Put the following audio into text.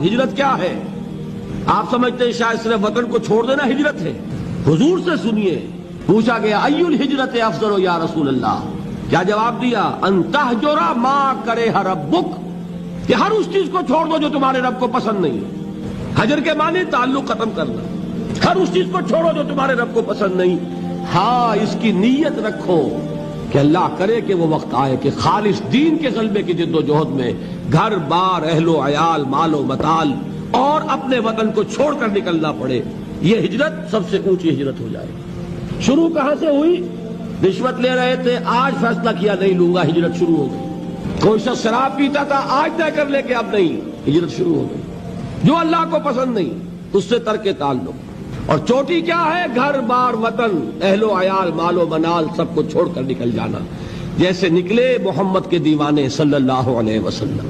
हिजरत क्या है? आप समझते हैं शायद सिर्फ वतन को छोड़ देना हिजरत है। हुजूर से सुनिए, पूछा गया अय्युल हिजरत अफजल या रसूल अल्लाह, क्या जवाब दिया? अंतहजुरा मा करे हर रब्बुक, कि हर उस चीज को छोड़ दो जो तुम्हारे रब को पसंद नहीं है। हजर के माने ताल्लुक खत्म करना, हर उस चीज को छोड़ो जो तुम्हारे रब को पसंद नहीं। हाँ, इसकी नीयत रखो कि अल्लाह करे कि वो वक्त आए कि खालिस दीन के गलबे की जिद्दोजहद में घर बार अहलो अयाल मालो मताल और अपने वतन को छोड़कर निकलना पड़े। ये हिजरत सबसे ऊंची हिजरत हो जाए। शुरू कहां से हुई? रिश्वत ले रहे थे, आज फैसला किया नहीं लूंगा, हिजरत शुरू हो गई। कोई शख्स शराब पीता था, आज तय कर ले कि अब नहीं, हिजरत शुरू हो गई। जो अल्लाह को पसंद नहीं उससे तरके ताल्लुक। और चोटी क्या है? घर बार वतन अहलो अयाल मालो मनाल सबको छोड़कर निकल जाना, जैसे निकले मोहम्मद के दीवाने सल्लल्लाहु अलैहि वसल्लम।